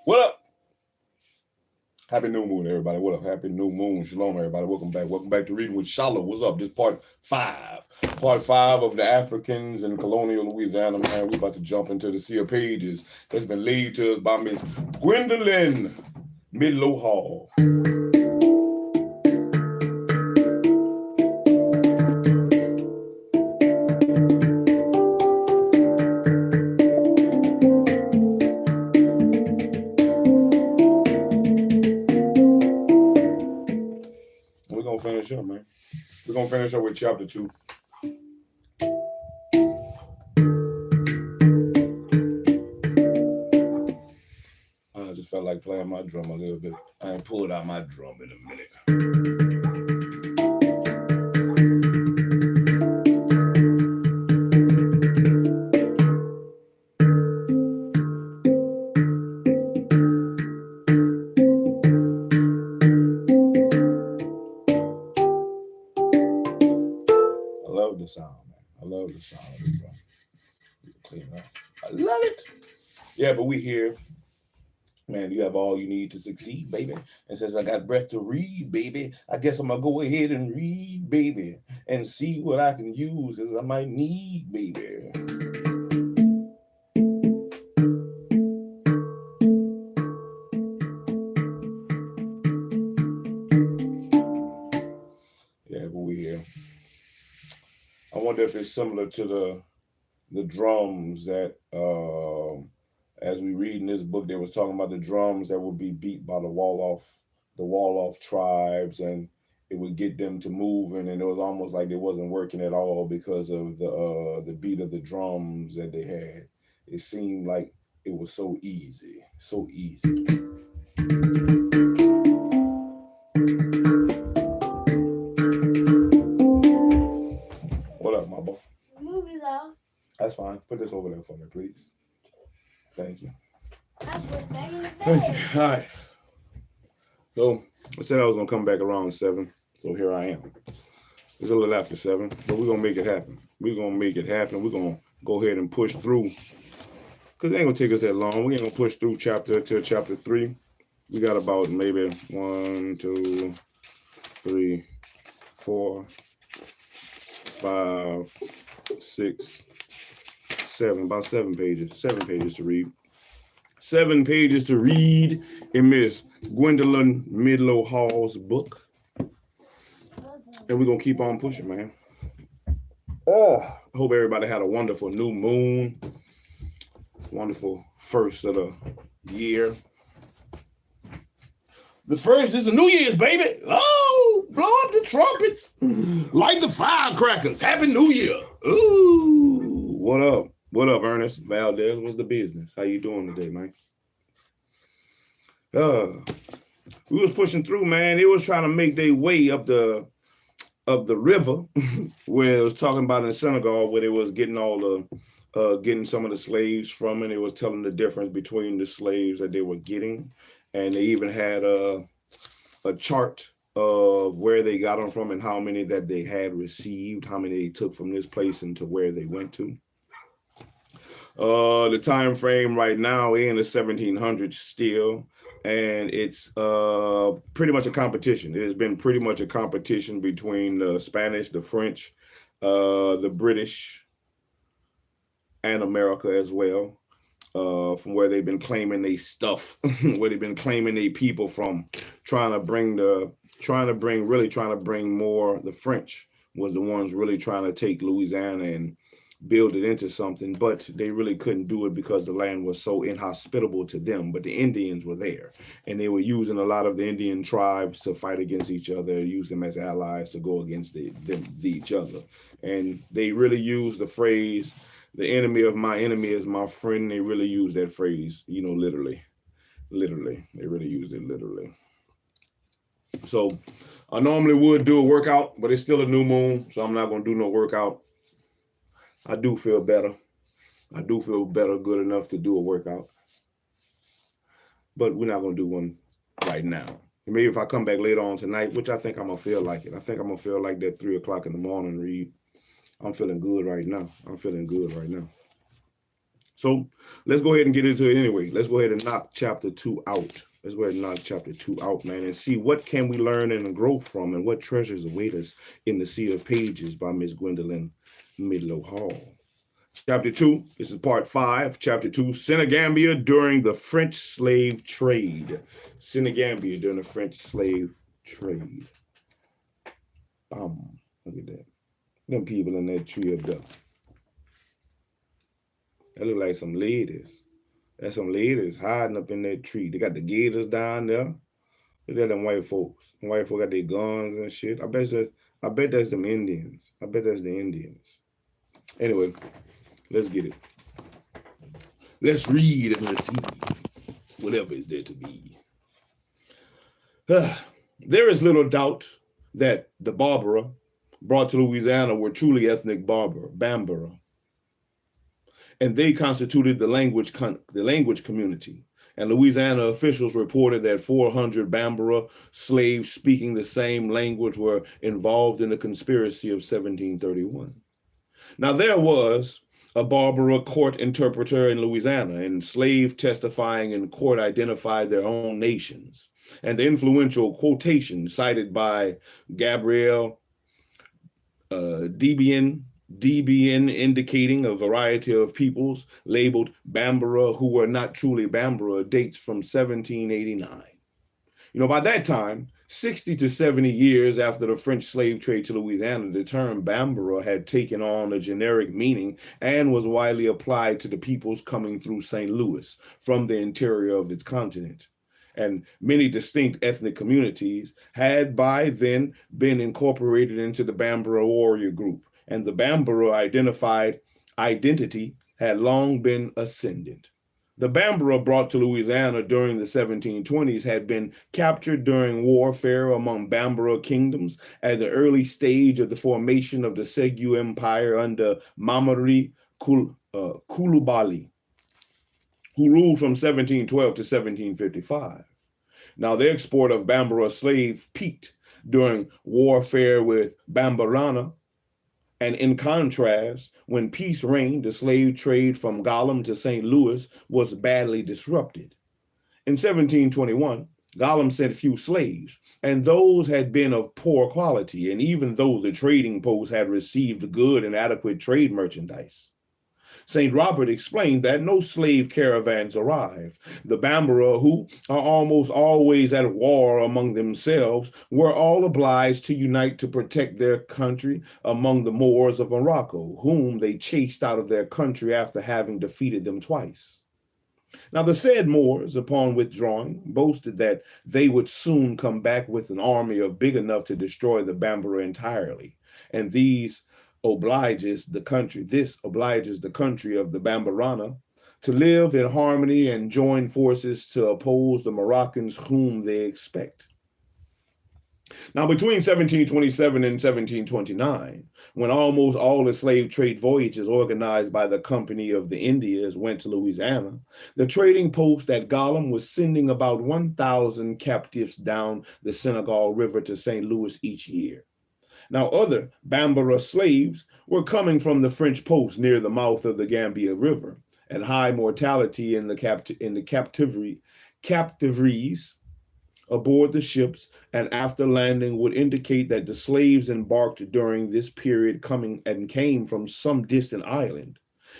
What up? Happy new moon, everybody. What up? Happy new moon. Shalom, everybody. Welcome back. Welcome back to Reading with SHILO. What's up? This part 5. Part 5 of the Africans in Colonial, Louisiana. Man, we about to jump into the sea of pages that's been laid to us by Miss GWENDOLYN MIDLO Hall. Finish up, man. We're gonna finish up with chapter 2. I just felt like playing my drum a little bit. I ain't pulled out my drum in a minute. Sound, man. I love the sound of the drum. Clean up. I love it. Yeah, but we here. Man, you have all you need to succeed, baby. And since I got breath to read, baby, I guess I'm gonna go ahead and read, baby, and see what I can use as I might need, baby. Yeah, but we here. I wonder if it's similar to the drums that, as we read in this book, they was talking about the drums that would be beat by the wall-off tribes, and it would get them to moving, and it was almost like they wasn't working at all because of the beat of the drums that they had. It seemed like it was so easy, so easy. That's fine. Put this over there for me, please. Thank you. I put back in the Thank you. All right. So I said I was gonna come back around 7. So here I am. It's a little after 7, but we're gonna make it happen. We're gonna make it happen. We're gonna go ahead and push through. Cause it ain't gonna take us that long. We ain't gonna push through chapter 3. We got about maybe 1, 2, 3, 4, 5, 6, 7, about 7 pages. 7 pages to read. 7 pages to read in Miss GWENDOLYN MIDLO Hall's book. And we're going to keep on pushing, man. I hope everybody had a wonderful new moon. Wonderful first of the year. The first is the New Year's, baby. Oh, blow up the trumpets. Light the firecrackers. Happy New Year. Ooh, what up? What up, Ernest Valdez? What's the business? How you doing today, man? We was pushing through, man. They was trying to make their way up the river, where it was talking about in Senegal, where they was getting all the getting some of the slaves from, and it was telling the difference between the slaves that they were getting, and they even had a chart of where they got them from and how many that they had received, how many they took from this place and to where they went to. The time frame right now in the 1700s still, and it's pretty much a competition. It has been pretty much a competition between the Spanish, the French, the British, and America as well, from where they've been claiming they stuff, where they've been claiming they people from, trying to bring more. The French was the ones really trying to take Louisiana and build it into something, but they really couldn't do it because the land was so inhospitable to them. But the Indians were there, and they were using a lot of the Indian tribes to fight against each other, use them as allies to go against each other. And they really used the phrase, the enemy of my enemy is my friend. They really used that phrase, you know, literally. They really used it literally. So I normally would do a workout, but it's still a new moon, so I'm not going to do no workout. I do feel better. I do feel better, good enough to do a workout. But we're not going to do one right now. And maybe if I come back later on tonight, which I think I'm going to feel like it. I think I'm going to feel like that 3 o'clock in the morning read. I'm feeling good right now. So let's go ahead and get into it anyway. Let's go ahead and knock chapter 2 out. Let's go ahead and knock chapter 2 out, man, and see what can we learn and grow from, and what treasures await us in the Sea of Pages by Miss Gwendolyn Midlo Hall. Chapter 2, this is part 5. Chapter 2, Senegambia during the French slave trade. Senegambia during the French slave trade. Look at that. Them people in that tree up there. That look like some ladies. That's some ladies hiding up in that tree. They got the gators down there. Look at them white folks. Them white folks got their guns and shit. I bet that's them Indians. I bet that's the Indians. Anyway, let's get it. Let's read and let's see whatever is there to be. There is little doubt that the Barbara brought to Louisiana were truly ethnic Bambara, and they constituted the language community. And Louisiana officials reported that 400 Bambara slaves speaking the same language were involved in the conspiracy of 1731. Now, there was a Barbara court interpreter in Louisiana, and slaves testifying in court identified their own nations. And the influential quotation cited by Gabriel Debian indicating a variety of peoples labeled Bambara who were not truly Bambara dates from 1789. You know, by that time, 60 to 70 years after the French slave trade to Louisiana, the term Bambara had taken on a generic meaning and was widely applied to the peoples coming through St. Louis from the interior of its continent. And many distinct ethnic communities had by then been incorporated into the Bambara warrior group, and the Bambara identity had long been ascendant. The Bambara brought to Louisiana during the 1720s had been captured during warfare among Bambara kingdoms at the early stage of the formation of the Segu Empire under Mamari Coulibaly, who ruled from 1712 to 1755. Now, the export of Bambara slaves peaked during warfare with Bambarana, and in contrast, when peace reigned, the slave trade from Gollum to St. Louis was badly disrupted. In 1721, Gollum sent few slaves, and those had been of poor quality, and even though the trading post had received good and adequate trade merchandise. St. Robert explained that no slave caravans arrived. The Bambara, who are almost always at war among themselves, were all obliged to unite to protect their country among the Moors of Morocco, whom they chased out of their country after having defeated them twice. Now, the said Moors, upon withdrawing, boasted that they would soon come back with an army big enough to destroy the Bambara entirely, and this obliges the country of the Bambarana to live in harmony and join forces to oppose the Moroccans whom they expect. Now, between 1727 and 1729, when almost all the slave trade voyages organized by the Company of the Indias went to Louisiana, the trading post at Gollum was sending about 1,000 captives down the Senegal River to St. Louis each year. Now, other Bambara slaves were coming from the French post near the mouth of the Gambia River, and high mortality in the captiveries aboard the ships and after landing would indicate that the slaves embarked during this period came from some distant island.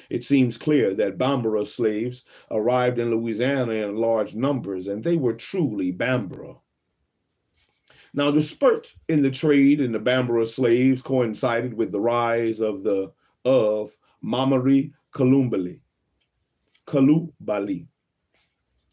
It seems clear that Bambara slaves arrived in Louisiana in large numbers, and they were truly Bambara. Now, the spurt in the trade in the Bambara slaves coincided with the rise of Mamari Coulibaly,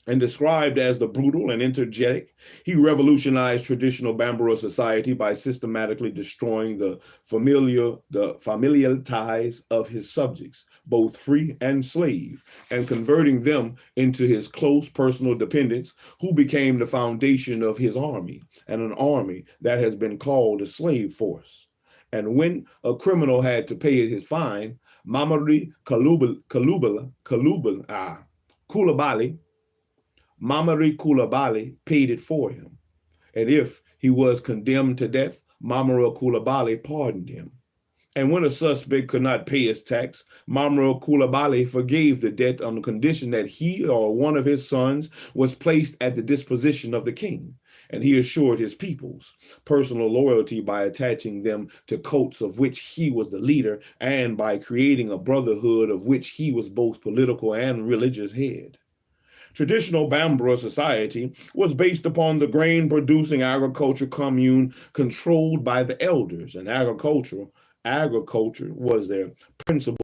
and described as the brutal and energetic. He revolutionized traditional Bambara society by systematically destroying the familial ties of his subjects, both free and slave, and converting them into his close personal dependents, who became the foundation of his army, and an army that has been called a slave force. And when a criminal had to pay his fine, Mamari Coulibaly paid it for him. And if he was condemned to death, Mamari Coulibaly pardoned him. And when a suspect could not pay his tax, Mamre Coulibaly forgave the debt on the condition that he or one of his sons was placed at the disposition of the king. And he assured his peoples personal loyalty by attaching them to cults of which he was the leader and by creating a brotherhood of which he was both political and religious head. Traditional Bambara society was based upon the grain-producing agriculture commune controlled by the elders, and agriculture was their principal,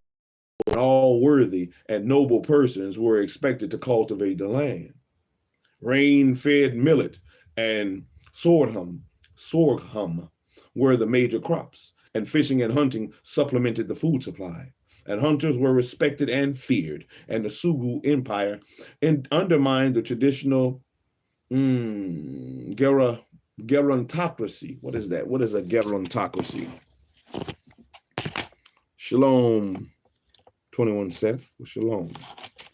and all worthy and noble persons were expected to cultivate the land. Rain-fed millet and sorghum were the major crops, and fishing and hunting supplemented the food supply. And hunters were respected and feared, and the Sugu Empire undermined the traditional gerontocracy. What is that? What is a gerontocracy? Shalom, 21 Seth. Shalom.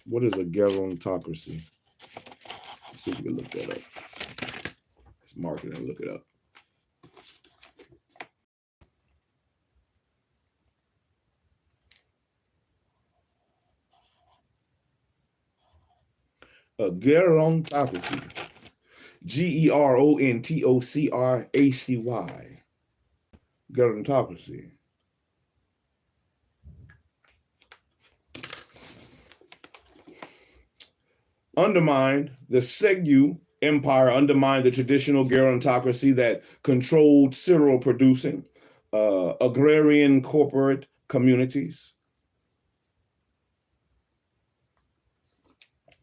What is a gerontocracy? Let's see if we can look that up. Let's mark it and look it up. A gerontocracy. Gerontocracy. Gerontocracy. Undermined the Segu Empire, undermined the traditional gerontocracy that controlled cereal producing, agrarian corporate communities.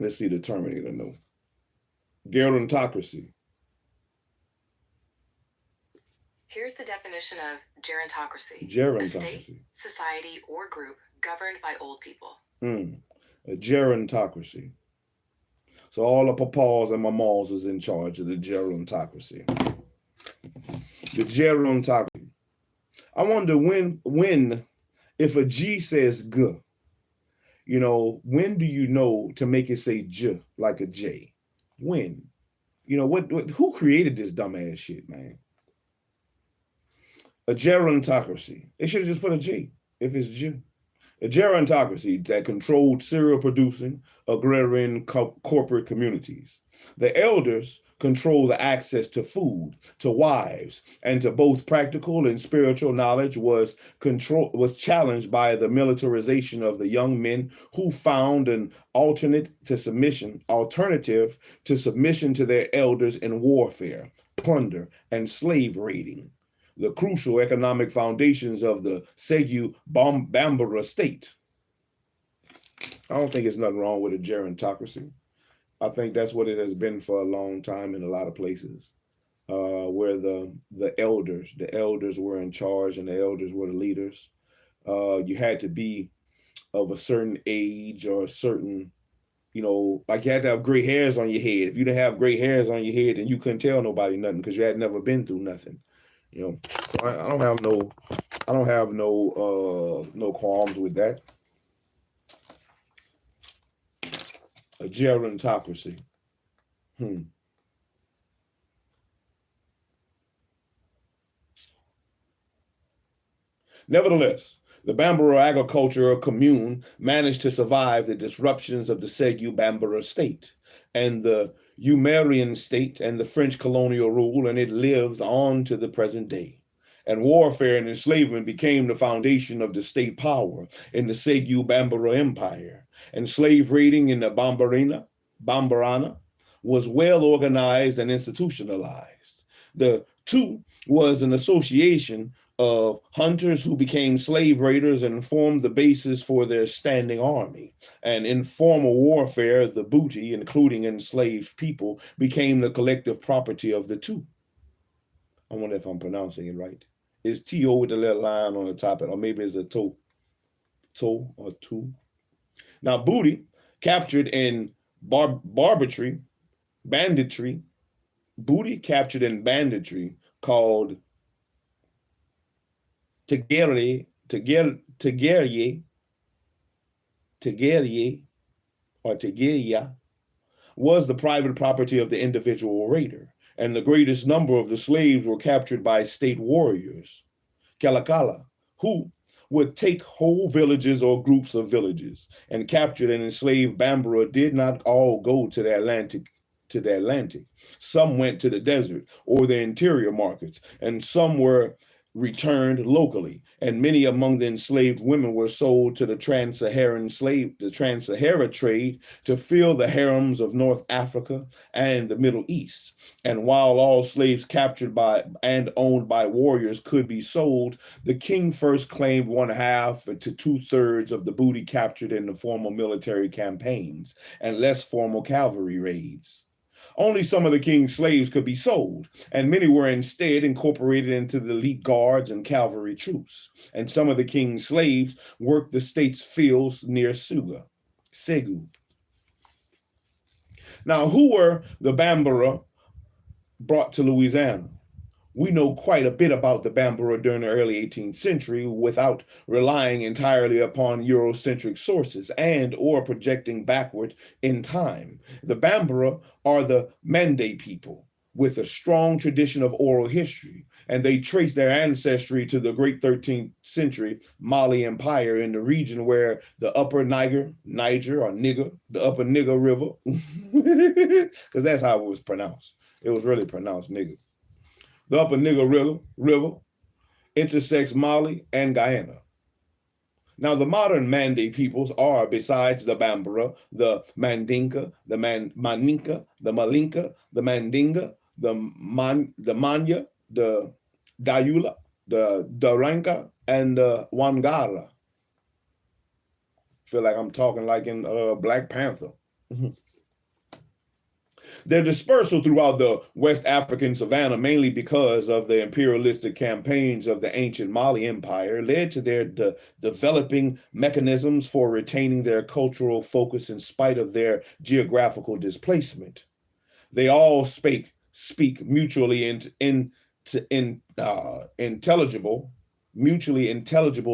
Let's see the Terminator note. Gerontocracy. Here's the definition of gerontocracy. Gerontocracy. A state, society, or group governed by old people. A gerontocracy. So all the papas and mamas was in charge of the gerontocracy. The gerontocracy. I wonder when, if a G says G, you know, when do you know to make it say J like a J? When? You know, who created this dumbass shit, man? A gerontocracy. They should have just put a J if it's J. A gerontocracy that controlled cereal producing agrarian corporate communities. The elders controlled the access to food, to wives, and to both practical and spiritual knowledge was challenged by the militarization of the young men who found an alternative to submission to their elders in warfare, plunder, and slave raiding. The crucial economic foundations of the Segu Bambara state. I don't think there's nothing wrong with a gerontocracy. I think that's what it has been for a long time in a lot of places, where the elders were in charge and the elders were the leaders. You had to be of a certain age or a certain, you know, like you had to have gray hairs on your head. If you didn't have gray hairs on your head, then you couldn't tell nobody nothing because you had never been through nothing. You know, so I don't have no qualms with that. A gerontocracy. Nevertheless, the Bambara agricultural commune managed to survive the disruptions of the Segu Bambara state and the Umerian state and the French colonial rule, and it lives on to the present day. And warfare and enslavement became the foundation of the state power in the Segu Bambara Empire. And slave raiding in the Bambarana was well organized and institutionalized. The two was an association of hunters who became slave raiders and formed the basis for their standing army. And in formal warfare, the booty, including enslaved people, became the collective property of the two. I wonder if I'm pronouncing it right. It's T-O with the little line on the top, or maybe it's a toe or two. Now, booty captured in banditry, booty captured in banditry called Tegerie or Tegeria was the private property of the individual raider, and the greatest number of the slaves were captured by state warriors, Kalakala, who would take whole villages or groups of villages, and captured and enslaved Bambara did not all go to the Atlantic. Some went to the desert or the interior markets, and some were returned locally, and many among the enslaved women were sold to the trans-Sahara trade to fill the harems of North Africa and the Middle East. And while all slaves captured by and owned by warriors could be sold, the king first claimed 1/2 to 2/3 of the booty captured in the formal military campaigns and less formal cavalry raids. Only some of the king's slaves could be sold, and many were instead incorporated into the elite guards and cavalry troops. And some of the king's slaves worked the state's fields near Segu. Now, who were the Bambara brought to Louisiana? We know quite a bit about the Bambara during the early 18th century without relying entirely upon Eurocentric sources and or projecting backward in time. The Bambara are the Mande people with a strong tradition of oral history, and they trace their ancestry to the great 13th century Mali Empire in the region where the upper the upper Niger River, because that's how it was pronounced. It was really pronounced nigger. The upper Niger River intersects Mali and Guyana. Now, the modern Mande peoples are, besides the Bambara, the Mandinka, the Maninka, the Malinka, the Mandinga, the Manya, the Dayula, the Daranka, and the Wangara. Feel like I'm talking like in Black Panther. Their dispersal throughout the West African savannah, mainly because of the imperialistic campaigns of the ancient Mali Empire, led to their developing mechanisms for retaining their cultural focus in spite of their geographical displacement. They all speak mutually intelligible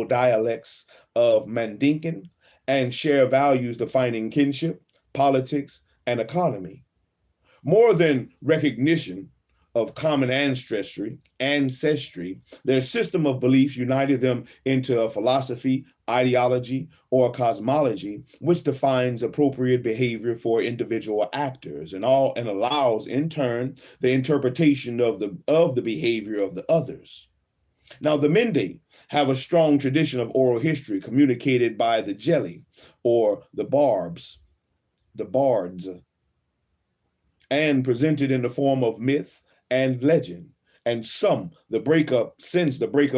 dialects of Mandinkan and share values defining kinship, politics, and economy. More than recognition of common ancestry, their system of beliefs united them into a philosophy, ideology, or cosmology, which defines appropriate behavior for individual actors and allows, in turn, the interpretation of the behavior of the others. Now, the Mende have a strong tradition of oral history communicated by the Jelly or the bards, and presented in the form of myth and legend. And since the breakup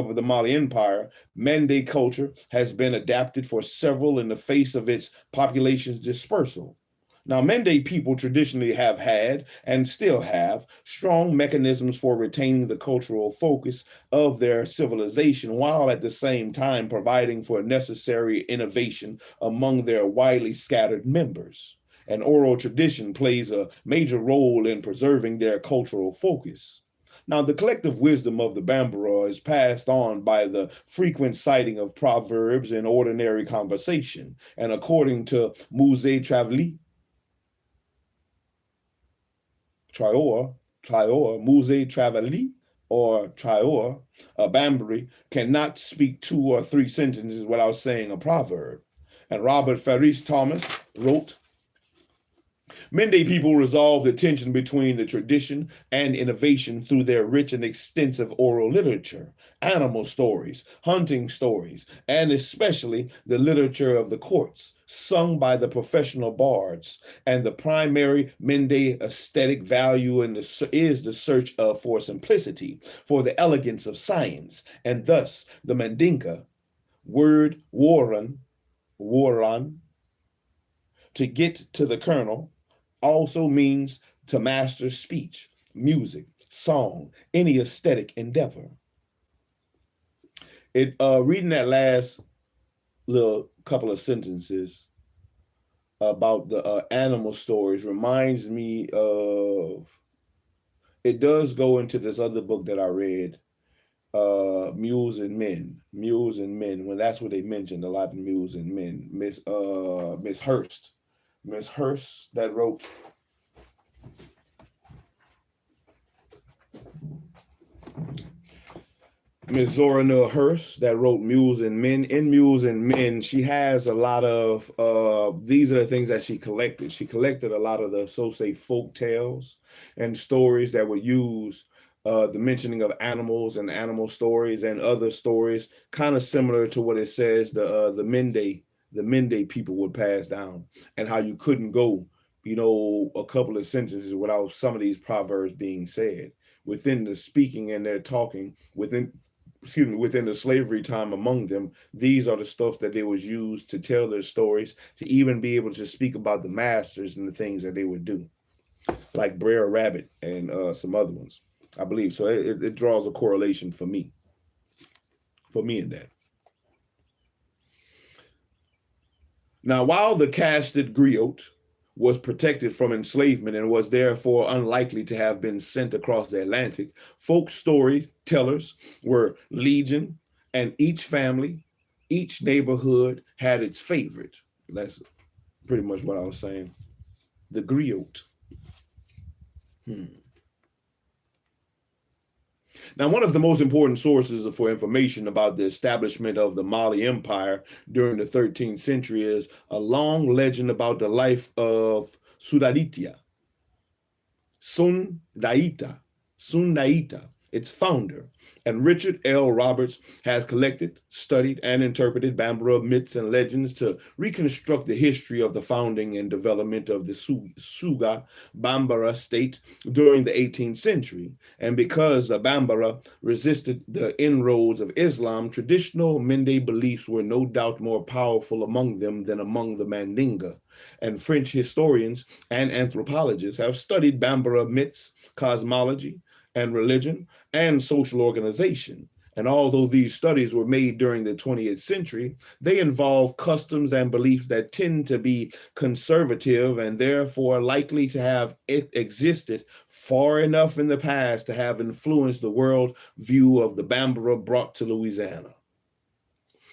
of the Mali Empire, Mende culture has been adapted for several in the face of its population's dispersal. Now, Mende people traditionally have had and still have strong mechanisms for retaining the cultural focus of their civilization, while at the same time providing for necessary innovation among their widely scattered members. And oral tradition plays a major role in preserving their cultural focus. Now, the collective wisdom of the Bambara is passed on by the frequent citing of proverbs in ordinary conversation. And according to Bootsoulja337, a Bambari cannot speak 2 or 3 sentences without saying a proverb. And Robert Farris Thomas wrote, Mende people resolve the tension between the tradition and innovation through their rich and extensive oral literature, animal stories, hunting stories, and especially the literature of the courts, sung by the professional bards. And the primary Mende aesthetic value is the search for simplicity, for the elegance of science, and thus the Mandinka word waran, to get to the kernel, also means to master speech, music, song, any aesthetic endeavor. Reading that last little couple of sentences about the animal stories reminds me of, it does go into this other book that I read, Mules and Men, when that's what they mentioned, a lot of mules and men. Miss Hurst that wrote Miss Zora Neale Hurst that wrote Mules and Men. In Mules and Men, she has a lot of, these are the things that she collected. She collected a lot of the, so say, folk tales and stories that would use the mentioning of animals and animal stories and other stories, kind of similar to what it says the Mende people would pass down, and how you couldn't go, you know, a couple of sentences without some of these proverbs being said within the speaking and their talking within the slavery time among them. These are the stuff that they was used to tell their stories, to even be able to speak about the masters and the things that they would do, like Brer Rabbit and some other ones, I believe. So it draws a correlation for me in that. Now, while the casted griot was protected from enslavement and was therefore unlikely to have been sent across the Atlantic, folk storytellers were legion, and each family, each neighborhood had its favorite. That's pretty much what I was saying. The griot. Now, one of the most important sources for information about the establishment of the Mali Empire during the 13th century is a long legend about the life of Sundaita, its founder. And Richard L. Roberts has collected, studied, and interpreted Bambara myths and legends to reconstruct the history of the founding and development of the Suga Bambara state during the 18th century. And because the Bambara resisted the inroads of Islam, traditional Mende beliefs were no doubt more powerful among them than among the Mandinga. And French historians and anthropologists have studied Bambara myths, cosmology, and religion, and social organization. And although these studies were made during the 20th century, they involve customs and beliefs that tend to be conservative and therefore likely to have existed far enough in the past to have influenced the world view of the Bambara brought to Louisiana.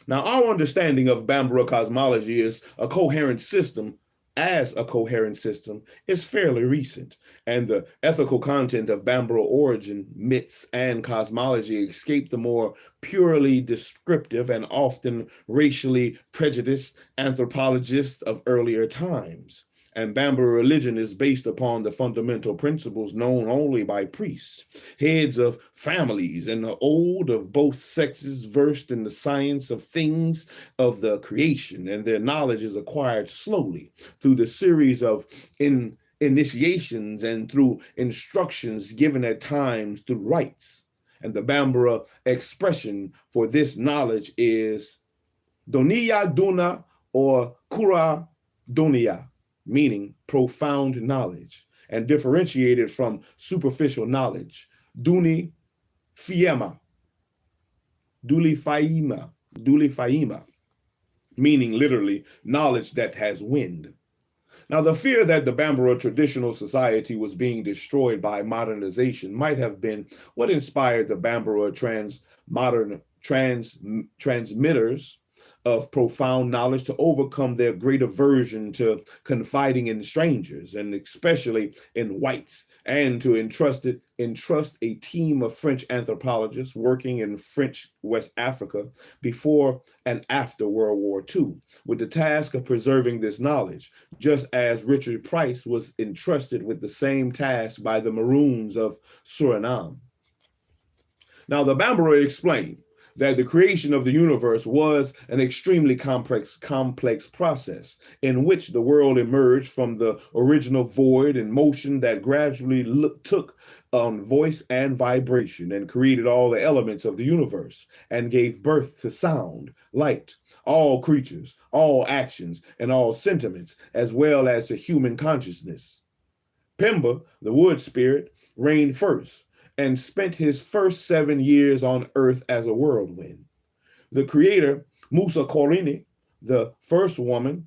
Now, our understanding of Bambara cosmology is a coherent system is fairly recent, and the ethical content of Bambara origin, myths, and cosmology escape the more purely descriptive and often racially prejudiced anthropologists of earlier times. And Bambara religion is based upon the fundamental principles known only by priests, heads of families, and the old of both sexes, versed in the science of things of the creation, and their knowledge is acquired slowly through the series of initiations and through instructions given at times through rites. And the Bambara expression for this knowledge is Doniya Duna or Kura Doniya, meaning profound knowledge, and differentiated from superficial knowledge. Duli Faima, meaning literally knowledge that has wind. Now, the fear that the Bambara traditional society was being destroyed by modernization might have been what inspired the Bambara transmitters of profound knowledge to overcome their great aversion to confiding in strangers, and especially in whites, and to entrust a team of French anthropologists working in French West Africa before and after World War II with the task of preserving this knowledge, just as Richard Price was entrusted with the same task by the Maroons of Suriname. Now, the Bambara explained that the creation of the universe was an extremely complex process in which the world emerged from the original void and motion that gradually took on voice and vibration and created all the elements of the universe and gave birth to sound, light, all creatures, all actions, and all sentiments, as well as to human consciousness. Pemba, the wood spirit, reigned first and spent his first 7 years on earth as a whirlwind. The creator, Musa Korini, the first woman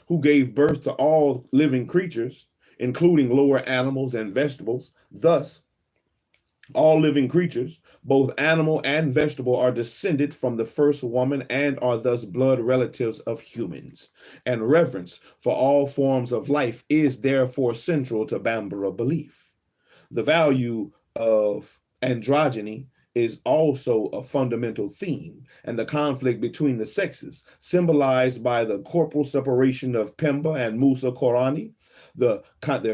who gave birth to all living creatures, including lower animals and vegetables. Thus, all living creatures, both animal and vegetable, are descended from the first woman and are thus blood relatives of humans. And reverence for all forms of life is therefore central to Bambara belief. The value of androgyny is also a fundamental theme, and the conflict between the sexes, symbolized by the corporal separation of Pemba and Musa Korani. Their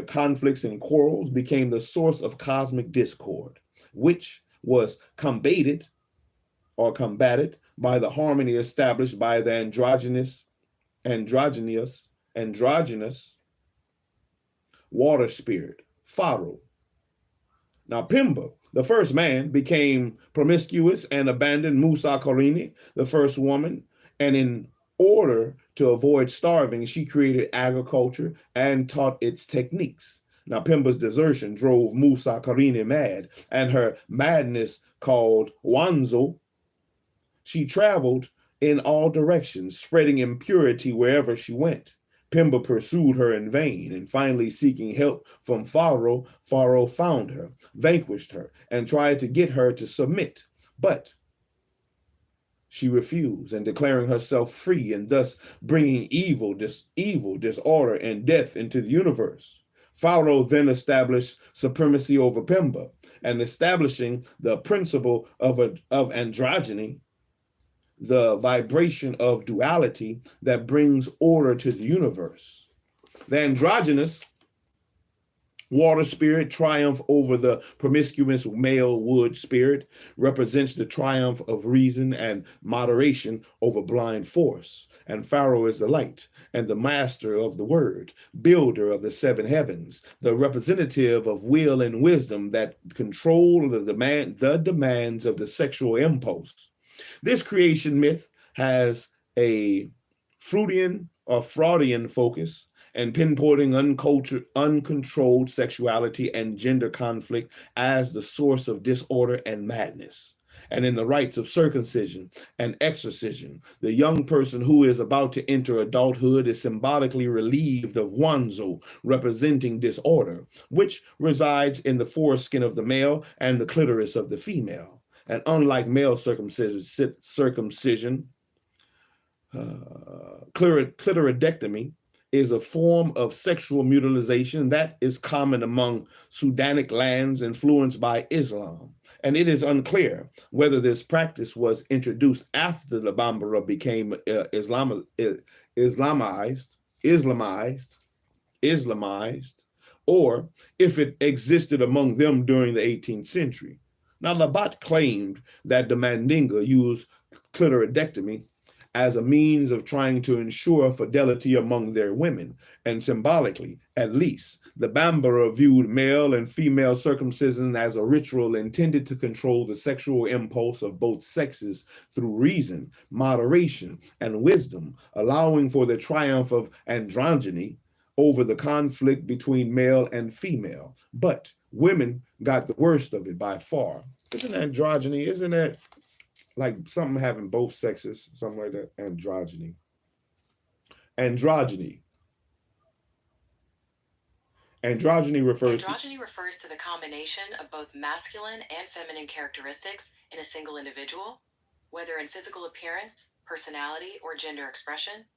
conflicts and quarrels became the source of cosmic discord, which was combated by the harmony established by the androgynous water spirit, Pharaoh. Now, Pemba, the first man, became promiscuous and abandoned Musa Korini, the first woman, and in order to avoid starving, she created agriculture and taught its techniques. Now, Pemba's desertion drove Musa Korini mad, and her madness, called Wanzo, she traveled in all directions, spreading impurity wherever she went. Pemba pursued her in vain, and finally seeking help from Pharaoh, Pharaoh found her, vanquished her, and tried to get her to submit. But she refused, and declaring herself free, and thus bringing evil, disorder, and death into the universe. Pharaoh then established supremacy over Pemba, and establishing the principle of androgyny, the vibration of duality that brings order to the universe. The androgynous water spirit triumph over the promiscuous male wood spirit represents the triumph of reason and moderation over blind force. And Pharaoh is the light and the master of the word, builder of the seven heavens, the representative of will and wisdom that control the demands of the sexual impulse. This creation myth has a Freudian or Freudian focus and pinpointing uncontrolled sexuality and gender conflict as the source of disorder and madness. And in the rites of circumcision and exorcism, the young person who is about to enter adulthood is symbolically relieved of Wanzo, representing disorder, which resides in the foreskin of the male and the clitoris of the female. And unlike male circumcision, clitoridectomy is a form of sexual mutilation that is common among Sudanic lands influenced by Islam. And it is unclear whether this practice was introduced after the Bambara became Islamized, or if it existed among them during the 18th century. Now, Labat claimed that the Mandinga used clitoridectomy as a means of trying to ensure fidelity among their women, and symbolically, at least, the Bambara viewed male and female circumcision as a ritual intended to control the sexual impulse of both sexes through reason, moderation, and wisdom, allowing for the triumph of androgyny over the conflict between male and female. But women got the worst of it by far. Isn't androgyny, isn't that like something having both sexes, something like that? Androgyny. Androgyny refers to the combination of both masculine and feminine characteristics in a single individual, whether in physical appearance, personality, or gender expression.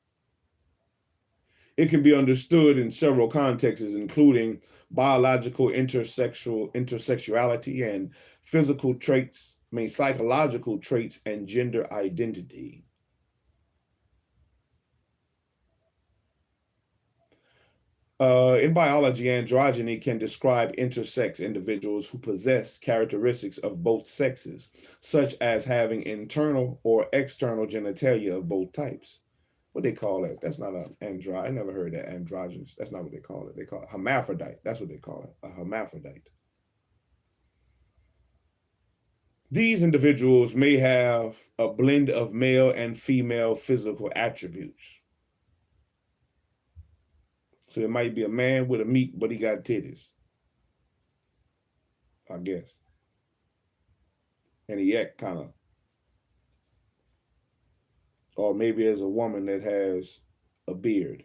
It can be understood in several contexts, including biological intersexuality and physical traits, psychological traits, and gender identity. In biology, androgyny can describe intersex individuals who possess characteristics of both sexes, such as having internal or external genitalia of both types. What they call it? That's not an androgyny. I never heard that androgynous. That's not what they call it. They call it hermaphrodite. That's what they call it, a hermaphrodite. These individuals may have a blend of male and female physical attributes. So it might be a man with a meat, but he got titties, I guess. And he act kind of. Or maybe there's a woman that has a beard.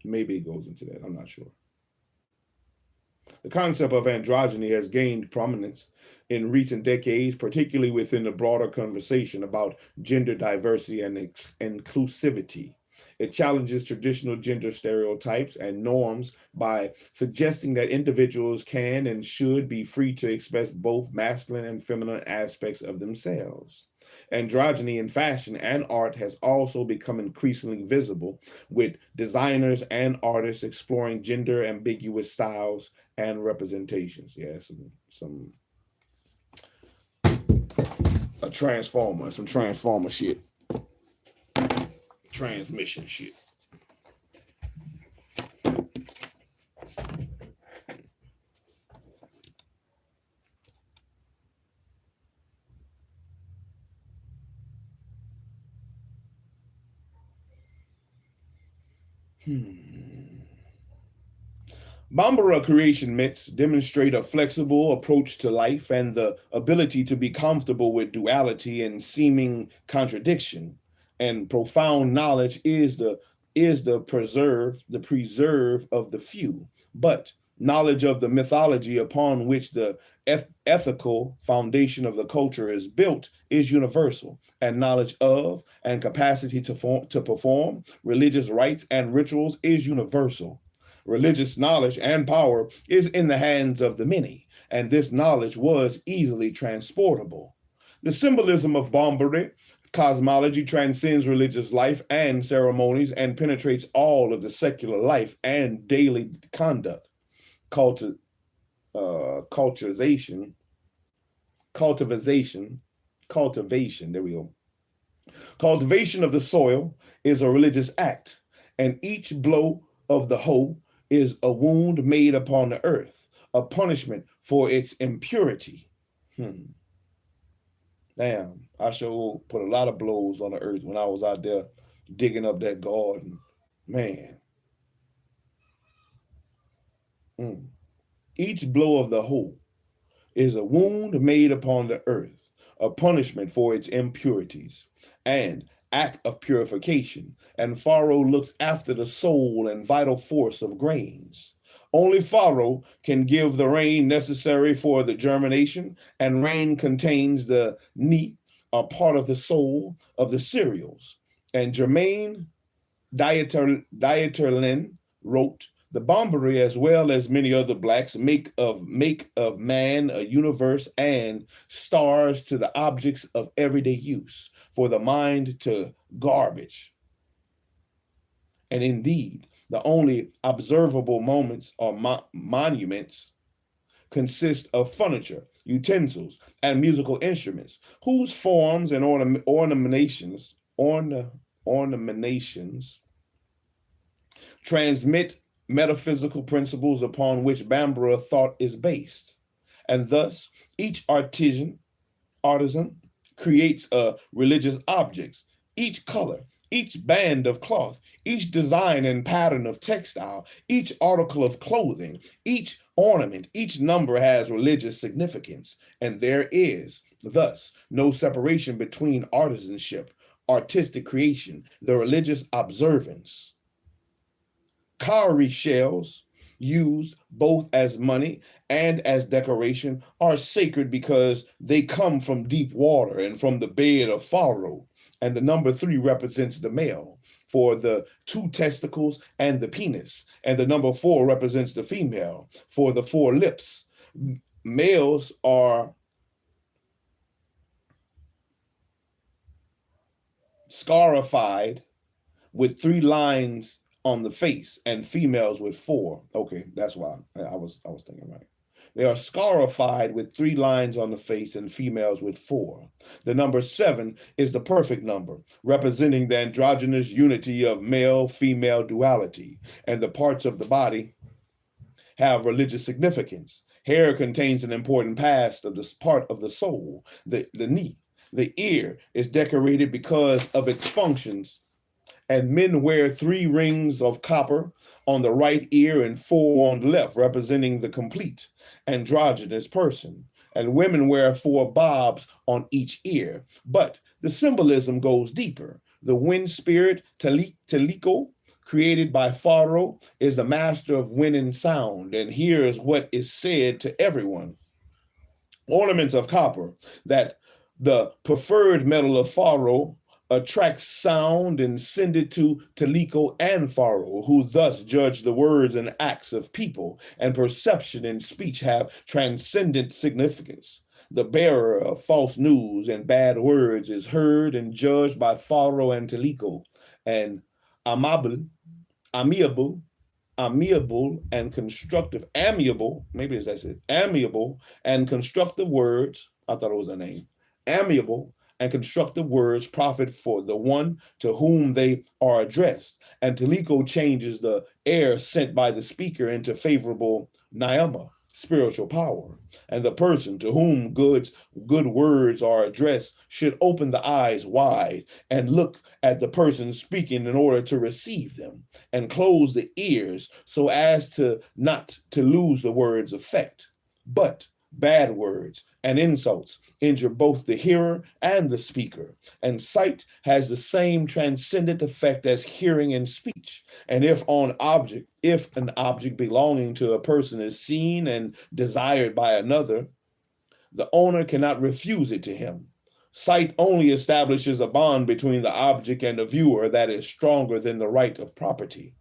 Maybe it goes into that, I'm not sure. The concept of androgyny has gained prominence in recent decades, particularly within the broader conversation about gender diversity and inclusivity. It challenges traditional gender stereotypes and norms by suggesting that individuals can and should be free to express both masculine and feminine aspects of themselves. Androgyny in fashion and art has also become increasingly visible, with designers and artists exploring gender ambiguous styles and representations. Yeah, some some transformer shit, transmission shit. Bambara creation myths demonstrate a flexible approach to life and the ability to be comfortable with duality and seeming contradiction. And profound knowledge is the preserve of the few. But knowledge of the mythology upon which the ethical foundation of the culture is built is universal, and knowledge of and capacity to perform religious rites and rituals is universal. Religious knowledge and power is in the hands of the many, and this knowledge was easily transportable. The symbolism of Bambara cosmology transcends religious life and ceremonies and penetrates all of the secular life and daily conduct. Cultivation, there we go. Cultivation of the soil is a religious act, and each blow of the hoe is a wound made upon the earth, a punishment for its impurity. Damn, I sure put a lot of blows on the earth when I was out there digging up that garden. Man. Each blow of the hoe is a wound made upon the earth, a punishment for its impurities, and act of purification, and Pharaoh looks after the soul and vital force of grains. Only Pharaoh can give the rain necessary for the germination, and rain contains the ni, a part of the soul of the cereals. And Jermaine Dieterlen wrote, the Bambara, as well as many other blacks, make of man a universe and stars to the objects of everyday use, for the mind to garbage. And indeed, the only observable moments or monuments consist of furniture, utensils, and musical instruments, whose forms and ornamentations transmit metaphysical principles upon which Bambara thought is based. And thus, each artisan creates religious objects, each color, each band of cloth, each design and pattern of textile, each article of clothing, each ornament, each number has religious significance. And there is, thus, no separation between artisanship, artistic creation, the religious observance. Cowrie shells, used both as money and as decoration, are sacred because they come from deep water and from the bed of Pharaoh. And the number 3 represents the male, for the 2 testicles and the penis. And the number 4 represents the female, for the 4 lips. Males are scarified with 3 lines on the face, and females with 4. Okay, that's why I was thinking right. They are scarified with 3 lines on the face and females with 4. The number 7 is the perfect number, representing the androgynous unity of male-female duality, and the parts of the body have religious significance. Hair contains an important past of this part of the soul, the knee. The ear is decorated because of its functions, and men wear 3 rings of copper on the right ear and 4 on the left, representing the complete androgynous person. And women wear 4 bobs on each ear. But the symbolism goes deeper. The wind spirit, Teliko, created by Pharaoh, is the master of wind and sound. And here is what is said to everyone. Ornaments of copper, that the preferred metal of Pharaoh, attract sound and send it to Teliko and Pharaoh, who thus judge the words and acts of people, and perception and speech have transcendent significance. The bearer of false news and bad words is heard and judged by Pharaoh and Teliko, and amable, amiable, amiable and constructive words. I thought it was a name. Amiable and constructive words profit for the one to whom they are addressed. And Teliko changes the air sent by the speaker into favorable Nyama, spiritual power. And the person to whom good words are addressed should open the eyes wide and look at the person speaking in order to receive them, and close the ears so as to not to lose the word's effect. But bad words and insults injure both the hearer and the speaker, and sight has the same transcendent effect as hearing and speech. And if an object belonging to a person is seen and desired by another, the owner cannot refuse it to him. Sight only establishes a bond between the object and the viewer that is stronger than the right of property.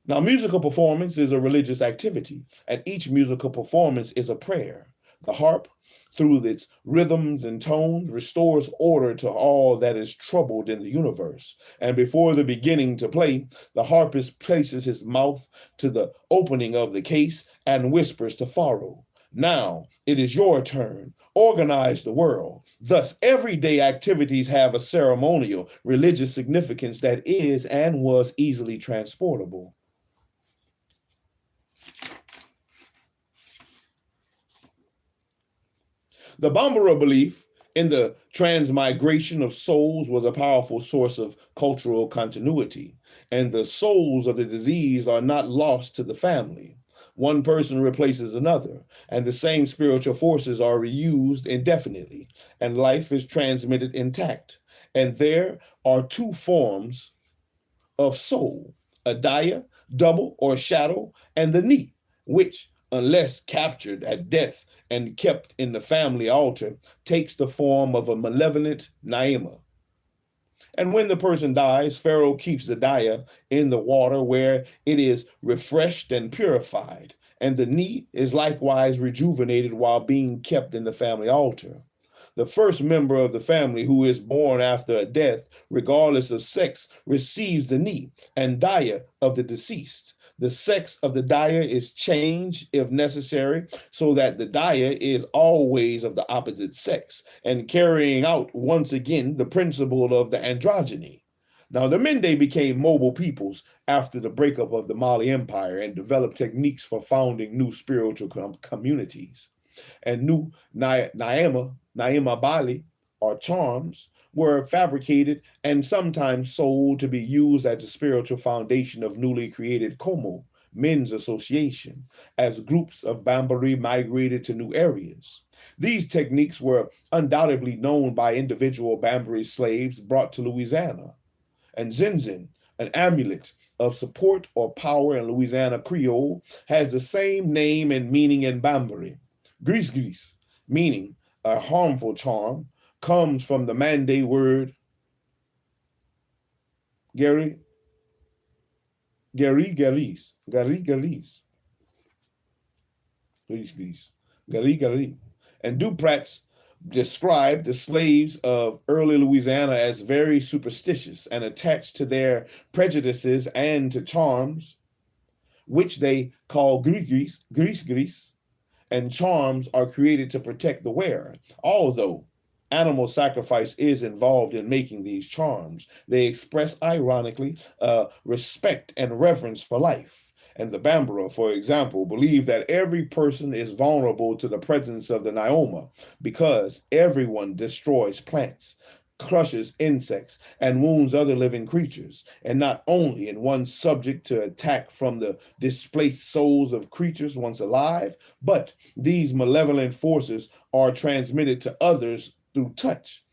Now, musical performance is a religious activity, and each musical performance is a prayer. The harp, through its rhythms and tones, restores order to all that is troubled in the universe. And before the beginning to play, the harpist places his mouth to the opening of the case and whispers to Pharaoh, "Now it is your turn. Organize the world." Thus, everyday activities have a ceremonial, religious significance that is and was easily transportable. The Bambara belief in the transmigration of souls was a powerful source of cultural continuity, and the souls of the deceased are not lost to the family. One person replaces another, and the same spiritual forces are reused indefinitely, and life is transmitted intact. And there are two forms of soul, a daya, double or shadow, and the ni, which, unless captured at death and kept in the family altar, takes the form of a malevolent naima. And when the person dies, Pharaoh keeps the daya in the water where it is refreshed and purified, and the ni is likewise rejuvenated while being kept in the family altar. The first member of the family who is born after a death, regardless of sex, receives the ni and daya of the deceased. The sex of the daya is changed if necessary, so that the daya is always of the opposite sex, and carrying out once again the principle of the androgyny. Now, the Mende became mobile peoples after the breakup of the Mali Empire and developed techniques for founding new spiritual communities. And new Naima Bali, or charms, were fabricated and sometimes sold to be used as the spiritual foundation of newly created Como, men's association, as groups of Bambari migrated to new areas. These techniques were undoubtedly known by individual Bambari slaves brought to Louisiana. And Zinzin, an amulet of support or power in Louisiana Creole, has the same name and meaning in Bambari. Gris, meaning a harmful charm, comes from the Mande word Gari Garis. And Dupratz described the slaves of early Louisiana as very superstitious and attached to their prejudices and to charms, which they call gris, and charms are created to protect the wearer. Although animal sacrifice is involved in making these charms, they express ironically respect and reverence for life. And the Bambara, for example, believe that every person is vulnerable to the presence of the Nyoma because everyone destroys plants, crushes insects, and wounds other living creatures, and not only in one subject to attack from the displaced souls of creatures once alive, but these malevolent forces are transmitted to others through touch.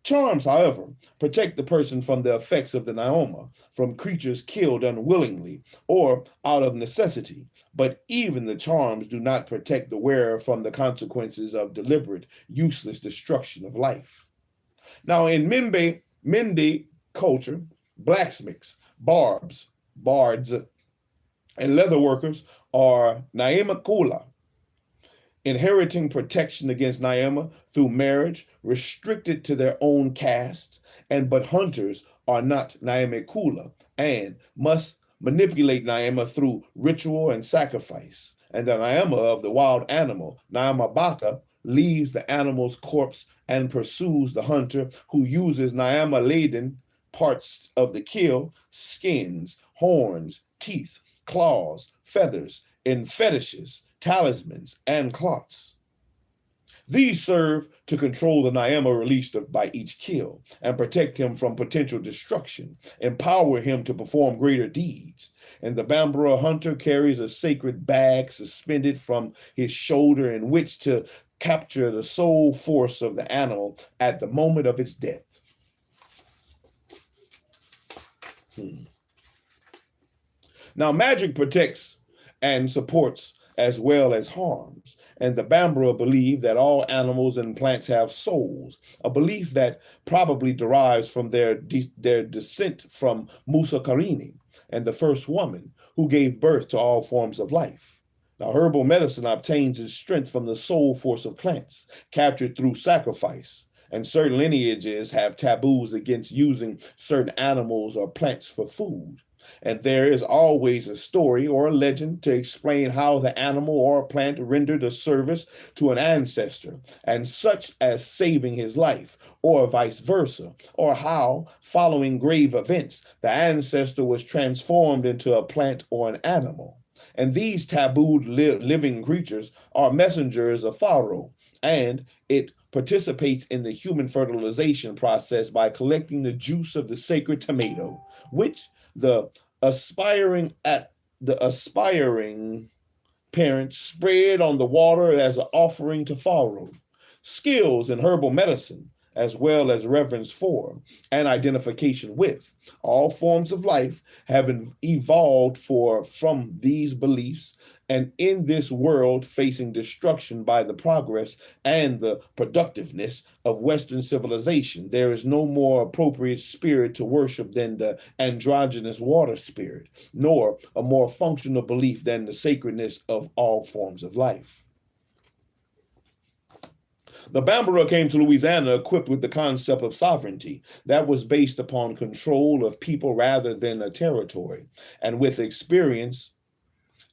Charms, however, protect the person from the effects of the Nyoma, from creatures killed unwillingly or out of necessity. But even the charms do not protect the wearer from the consequences of deliberate, useless destruction of life. Now, in Membe Mende culture, blacksmiths, bards, and leather workers are Naima Kula, inheriting protection against Naima through marriage, restricted to their own castes, and but hunters are not Naima Kula and must manipulate Naima through ritual and sacrifice. And the Naima of the wild animal, Naima Baka, leaves the animal's corpse and pursues the hunter, who uses Naima laden parts of the kill, skins, horns, teeth, claws, feathers, in fetishes, talismans, and clots. These serve to control the Naima released by each kill and protect him from potential destruction, empower him to perform greater deeds. And the Bambara hunter carries a sacred bag suspended from his shoulder in which to capture the soul force of the animal at the moment of its death. Now, magic protects and supports as well as harms, and the Bambara believe that all animals and plants have souls, a belief that probably derives from their descent from Musa Karini, and the first woman who gave birth to all forms of life. Now, herbal medicine obtains its strength from the soul force of plants, captured through sacrifice, and certain lineages have taboos against using certain animals or plants for food. And there is always a story or a legend to explain how the animal or plant rendered a service to an ancestor, and such as saving his life, or vice versa, or how, following grave events, the ancestor was transformed into a plant or an animal. And these tabooed living creatures are messengers of Pharaoh, and it participates in the human fertilization process by collecting the juice of the sacred tomato, which the aspiring parents spread on the water as an offering to Pharaoh. Skills in herbal medicine, as well as reverence for and identification with all forms of life, have evolved from these beliefs, and in this world facing destruction by the progress and the productiveness of Western civilization, there is no more appropriate spirit to worship than the androgynous water spirit, nor a more functional belief than the sacredness of all forms of life. The Bambara came to Louisiana equipped with the concept of sovereignty that was based upon control of people rather than a territory, and with experience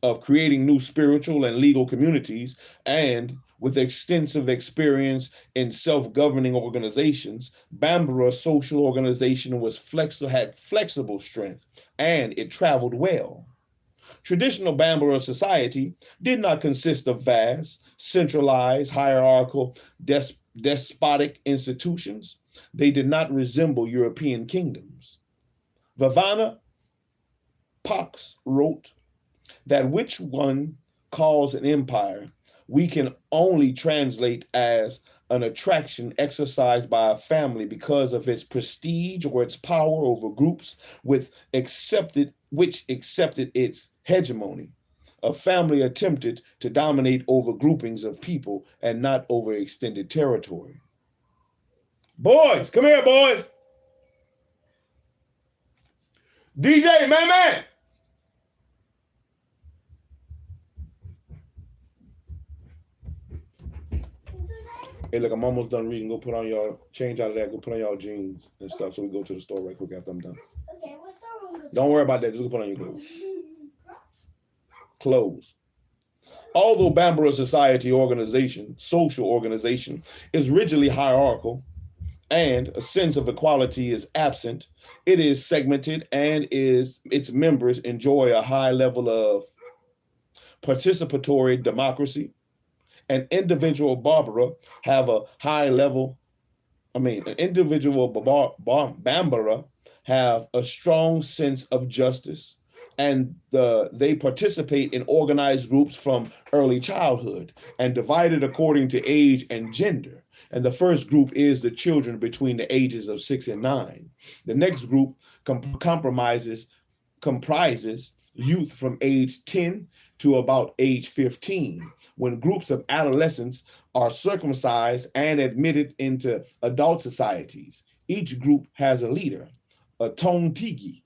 of creating new spiritual and legal communities, and with extensive experience in self-governing organizations. Bambara social organization had flexible strength, and it traveled well. Traditional Bambara society did not consist of vast, centralized, hierarchical, despotic institutions. They did not resemble European kingdoms. Vivana Pax wrote that which one calls an empire, we can only translate as an attraction exercised by a family because of its prestige or its power over groups which accepted its hegemony. A family attempted to dominate over groupings of people and not over extended territory. Boys, come here, boys. DJ, man. Hey, look, I'm almost done reading. Go put on y'all, change out of that, go put on y'all jeans and stuff so we go to the store right quick after I'm done. Okay, what store will Don't worry about that. Just go put on your clothes. Clothes. Although Bambara social organization, is rigidly hierarchical and a sense of equality is absent, it is segmented, and its members enjoy a high level of participatory democracy. An individual Bambara have a high level, Bambara have a strong sense of justice, and they participate in organized groups from early childhood and divided according to age and gender. And the first group is the children between the ages of 6 and 9. The next group comprises youth from age 10 to about age 15, when groups of adolescents are circumcised and admitted into adult societies. Each group has a leader, a tontigi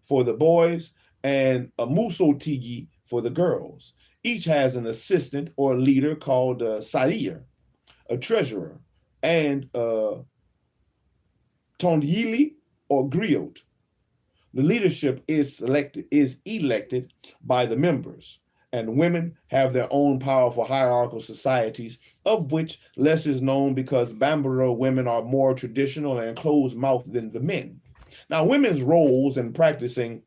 for the boys and a musotigi for the girls. Each has an assistant or leader called a sair, a treasurer, and a tonyili or griot. The leadership is elected by the members, and women have their own powerful hierarchical societies, of which less is known because Bambara women are more traditional and closed-mouthed than the men. Now, women's roles in practicing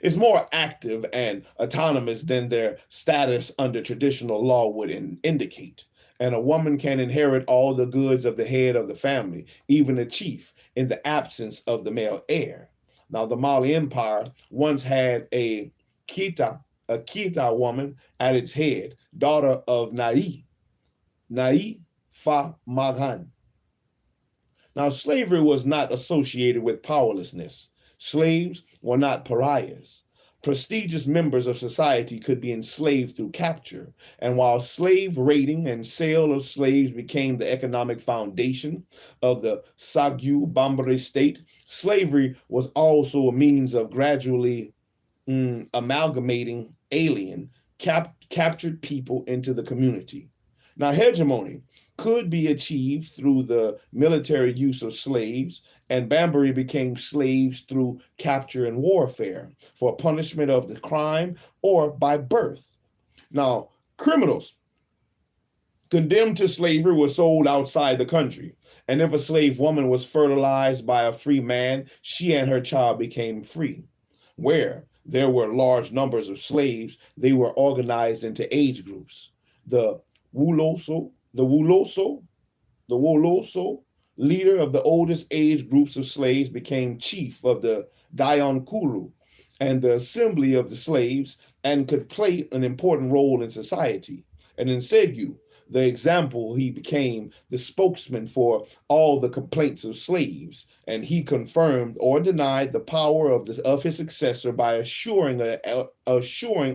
is more active and autonomous than their status under traditional law would indicate. And a woman can inherit all the goods of the head of the family, even a chief, in the absence of the male heir. Now, the Mali Empire once had a Kita woman at its head, daughter of Nai Fa Maghan. Now, slavery was not associated with powerlessness. Slaves were not pariahs. Prestigious members of society could be enslaved through capture, and while slave raiding and sale of slaves became the economic foundation of the Sagyu Bambara state, slavery was also a means of gradually amalgamating alien, captured people into the community. Now, hegemony could be achieved through the military use of slaves, and Bambari became slaves through capture and warfare for punishment of the crime or by birth. Now, criminals condemned to slavery were sold outside the country, and if a slave woman was fertilized by a free man, she and her child became free. Where there were large numbers of slaves, they were organized into age groups. The Wuloso, leader of the oldest age groups of slaves, became chief of the Dayonkulu and the assembly of the slaves and could play an important role in society. And in Segu, the example, he became the spokesman for all the complaints of slaves, and he confirmed or denied the power of his successor by assuring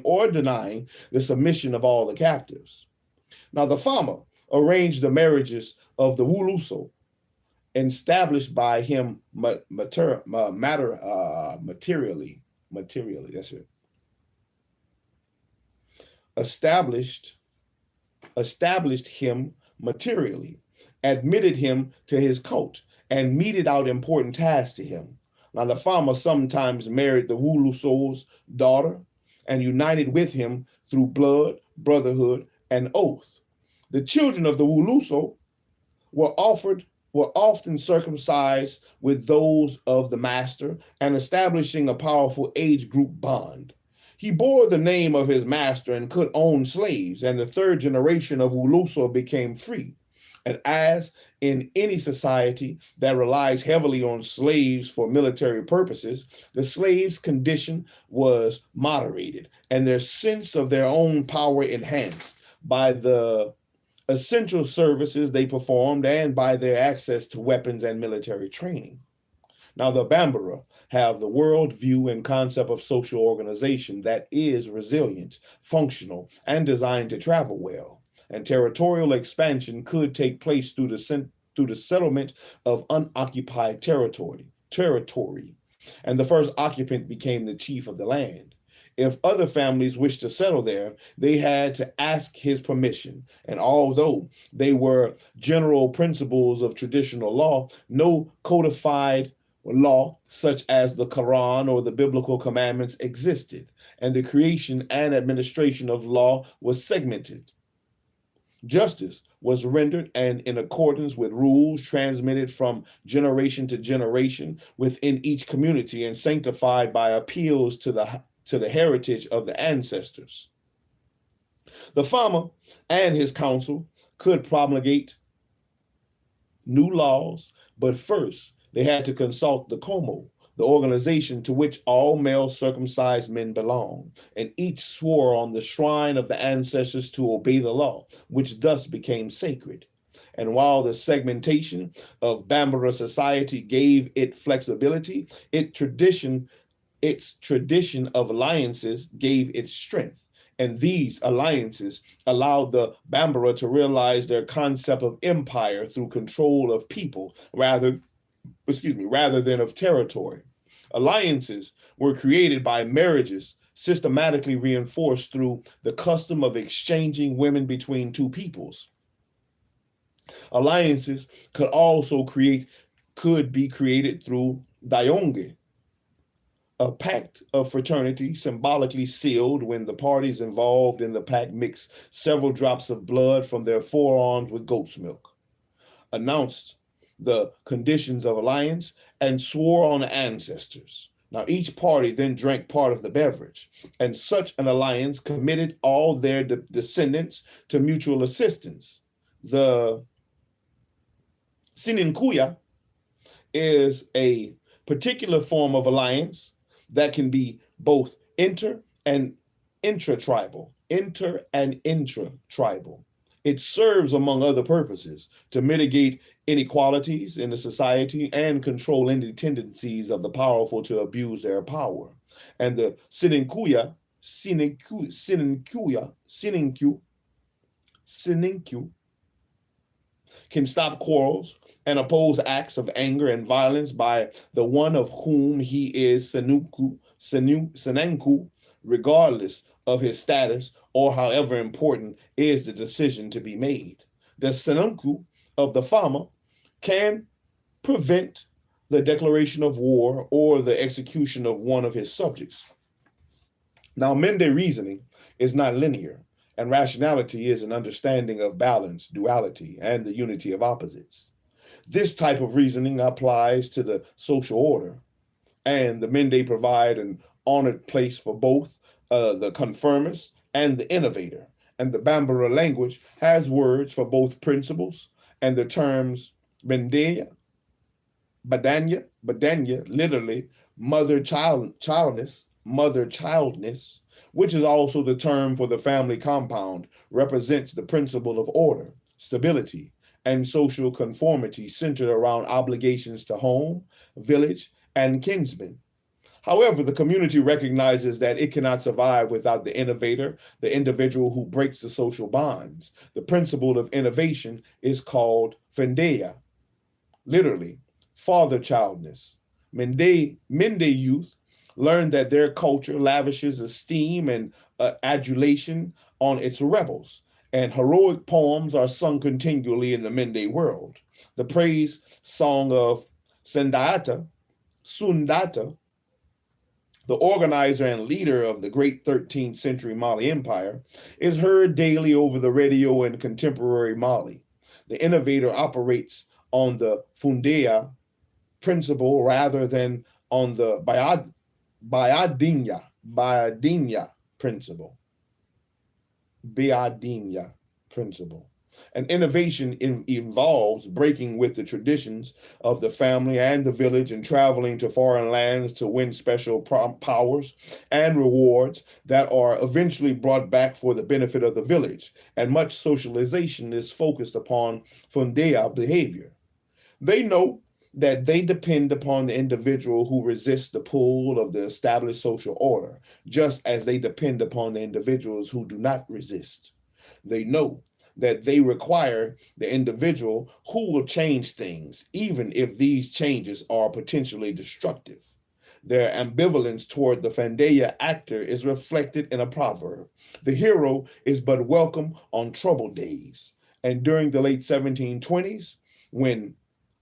or denying the submission of all the captives. Now, the Fama arranged the marriages of the Wuluso, established by him materially. That's it. Established him materially, admitted him to his cult, and meted out important tasks to him. Now, the Fama sometimes married the Wuluso's daughter and united with him through blood, brotherhood, and oath. The children of the Wuluso were often circumcised with those of the master and establishing a powerful age group bond. He bore the name of his master and could own slaves, and the third generation of Wuluso became free. And as in any society that relies heavily on slaves for military purposes, the slaves' condition was moderated and their sense of their own power enhanced by the essential services they performed and by their access to weapons and military training. Now, the Bambara have the world view and concept of social organization that is resilient, functional, and designed to travel well. And territorial expansion could take place through the settlement of unoccupied territory. And the first occupant became the chief of the land. If other families wished to settle there, they had to ask his permission. And although they were general principles of traditional law, no codified law such as the Quran or the biblical commandments existed, and the creation and administration of law was segmented. Justice was rendered and in accordance with rules transmitted from generation to generation within each community and sanctified by appeals to the heritage of the ancestors. The Fama and his council could promulgate new laws, but first they had to consult the Como, the organization to which all male circumcised men belong, and each swore on the shrine of the ancestors to obey the law, which thus became sacred. And while the segmentation of Bambara society gave it flexibility, its tradition of alliances gave it strength. And these alliances allowed the Bambara to realize their concept of empire through control of people rather than of territory. Alliances were created by marriages systematically reinforced through the custom of exchanging women between two peoples. Alliances could be created through Dayonge, a pact of fraternity symbolically sealed when the parties involved in the pact mix several drops of blood from their forearms with goat's milk, announced the conditions of alliance, and swore on the ancestors. Now, each party then drank part of the beverage, and such an alliance committed all their descendants to mutual assistance. The Sininkuya is a particular form of alliance that can be both inter and intra-tribal. It serves, among other purposes, to mitigate inequalities in the society and control any tendencies of the powerful to abuse their power. And the Sininkuya can stop quarrels and oppose acts of anger and violence by the one of whom he is Senenku, regardless of his status or however important is the decision to be made. The Senenku of the Fama can prevent the declaration of war or the execution of one of his subjects. Now, Mende reasoning is not linear, and rationality is an understanding of balance, duality, and the unity of opposites. This type of reasoning applies to the social order, and the Mende provide an honored place for both the conformist and the innovator. And the Bambara language has words for both principles, and the terms Bendeya, Badanya, literally mother-childness, which is also the term for the family compound, represents the principle of order, stability, and social conformity centered around obligations to home, village, and kinsmen. However, the community recognizes that it cannot survive without the innovator, the individual who breaks the social bonds. The principle of innovation is called Fendeya, literally father-childness. Mende youth learn that their culture lavishes esteem and adulation on its rebels, and heroic poems are sung continually in the Mende world. The praise song of Sundata, the organizer and leader of the great 13th century Mali Empire, is heard daily over the radio in contemporary Mali. The innovator operates on the Fundea principle rather than on the Bayadinya principle. And innovation involves breaking with the traditions of the family and the village and traveling to foreign lands to win special powers and rewards that are eventually brought back for the benefit of the village. And much socialization is focused upon Fundea behavior. They know that they depend upon the individual who resists the pull of the established social order, just as they depend upon the individuals who do not resist. They know that they require the individual who will change things, even if these changes are potentially destructive. Their ambivalence toward the Fandeya actor is reflected in a proverb. The hero is but welcome on troubled days. And during the late 1720s, when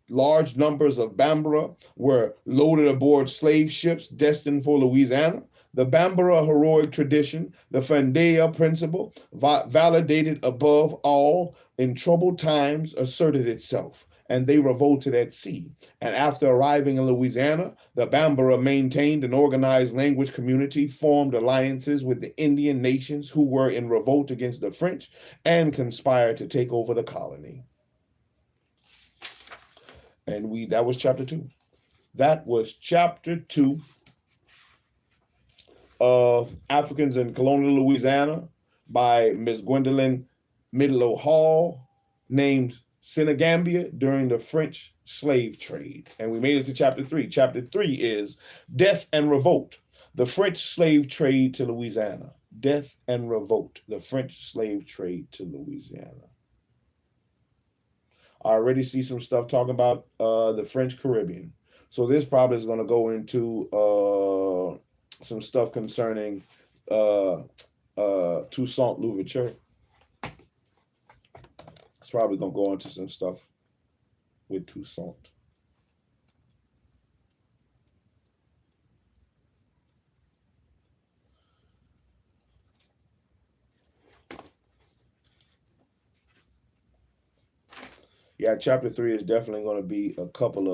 large numbers of Bambara were loaded aboard slave ships destined for Louisiana, the Bambara heroic tradition, the Fandeya principle, validated above all in troubled times, asserted itself, and they revolted at sea. And after arriving in Louisiana, the Bambara maintained an organized language community, formed alliances with the Indian nations who were in revolt against the French, and conspired to take over the colony. And that was chapter 2. That was chapter 2 of Africans in Colonial Louisiana by Miss GWENDOLYN MIDLO Hall, named Senegambia during the French slave trade. And we made it to chapter 3. Chapter 3 is Death and Revolt, the French slave trade to Louisiana. Death and Revolt, the French slave trade to Louisiana. I already see some stuff talking about the French Caribbean. So this probably is going to go into some stuff concerning Toussaint Louverture. It's probably going to go into some stuff with Toussaint. Yeah, chapter 3 is definitely going to be a couple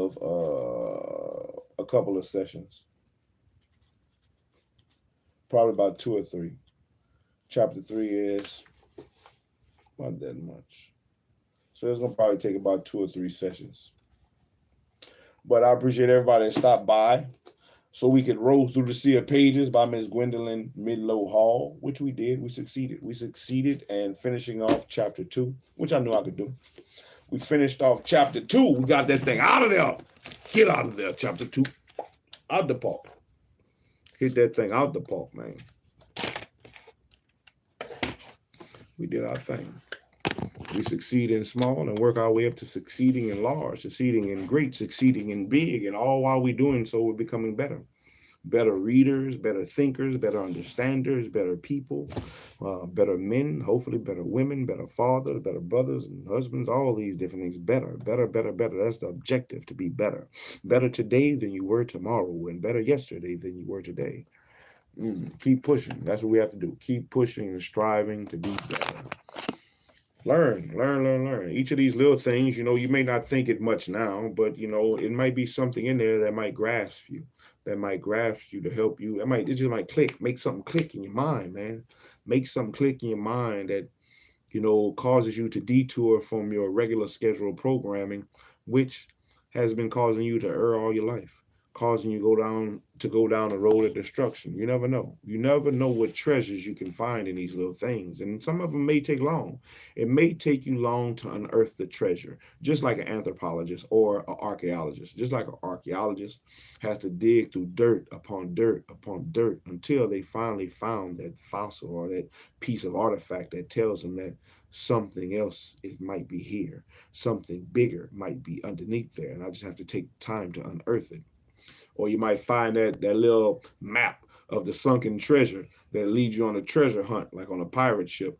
of sessions. Probably about 2 or 3. Chapter 3 is not that much. So it's going to probably take about 2 or 3 sessions. But I appreciate everybody that stopped by so we could roll through the sea of pages by Ms. Gwendolyn Midlo Hall, which we did. We succeeded. We succeeded in finishing off chapter 2, which I knew I could do. We finished off chapter 2. We got that thing out of there. Get out of there, chapter 2. Out the park. Hit that thing out the park, man. We did our thing. We succeed in small and work our way up to succeeding in large, succeeding in great, succeeding in big, and all while we're doing so, we're becoming better. Better readers, better thinkers, better understanders, better people, better men, hopefully better women, better fathers, better brothers and husbands, all these different things. Better, better, better, better. That's the objective, to be better. Better today than you were tomorrow, and better yesterday than you were today. Keep pushing. That's what we have to do. Keep pushing and striving to be better. Learn, learn, learn, learn. Each of these little things, you may not think it much now, but, it might be something in there that might grasp you. That might grasp you to help you. It just might click, make something click in your mind, man. Make something click in your mind that, causes you to detour from your regular scheduled programming, which has been causing you to err all your life, causing you to go down the road of destruction. You never know. You never know what treasures you can find in these little things. And some of them may take long. It may take you long to unearth the treasure, just like an anthropologist or an archaeologist. Just like an archaeologist has to dig through dirt upon dirt upon dirt until they finally found that fossil or that piece of artifact that tells them that something else, it might be here. Something bigger might be underneath there. And I just have to take time to unearth it. Or you might find that little map of the sunken treasure that leads you on a treasure hunt, like on a pirate ship,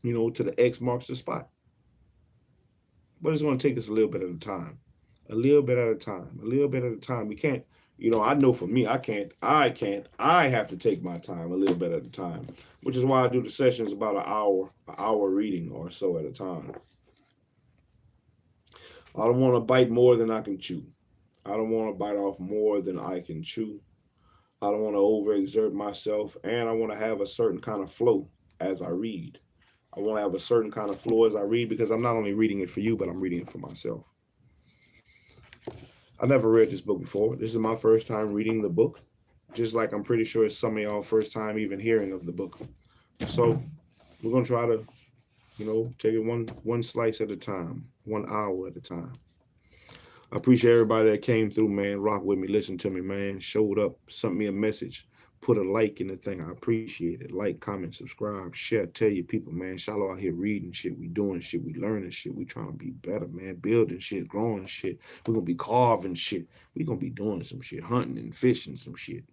to the X marks the spot. But it's going to take us a little bit at a time. A little bit at a time. A little bit at a time. We can't, I know for me, I can't. I have to take my time a little bit at a time, which is why I do the sessions about an hour reading or so at a time. I don't want to bite more than I can chew. I don't want to bite off more than I can chew. I don't want to overexert myself, and I want to have a certain kind of flow as I read. I want to have a certain kind of flow as I read because I'm not only reading it for you, but I'm reading it for myself. I never read this book before. This is my first time reading the book, just like I'm pretty sure it's some of y'all first time even hearing of the book. So we're going to try to, take it one slice at a time, 1 hour at a time. I appreciate everybody that came through, man. Rock with me, listen to me, man. Showed up, sent me a message, put a like in the thing. I appreciate it. Like, comment, subscribe, share, tell your people, man. SHILO out here reading shit. We doing shit. We learning shit. We trying to be better, man. Building shit, growing shit. We're going to be carving shit. We're going to be doing some shit. Hunting and fishing some shit.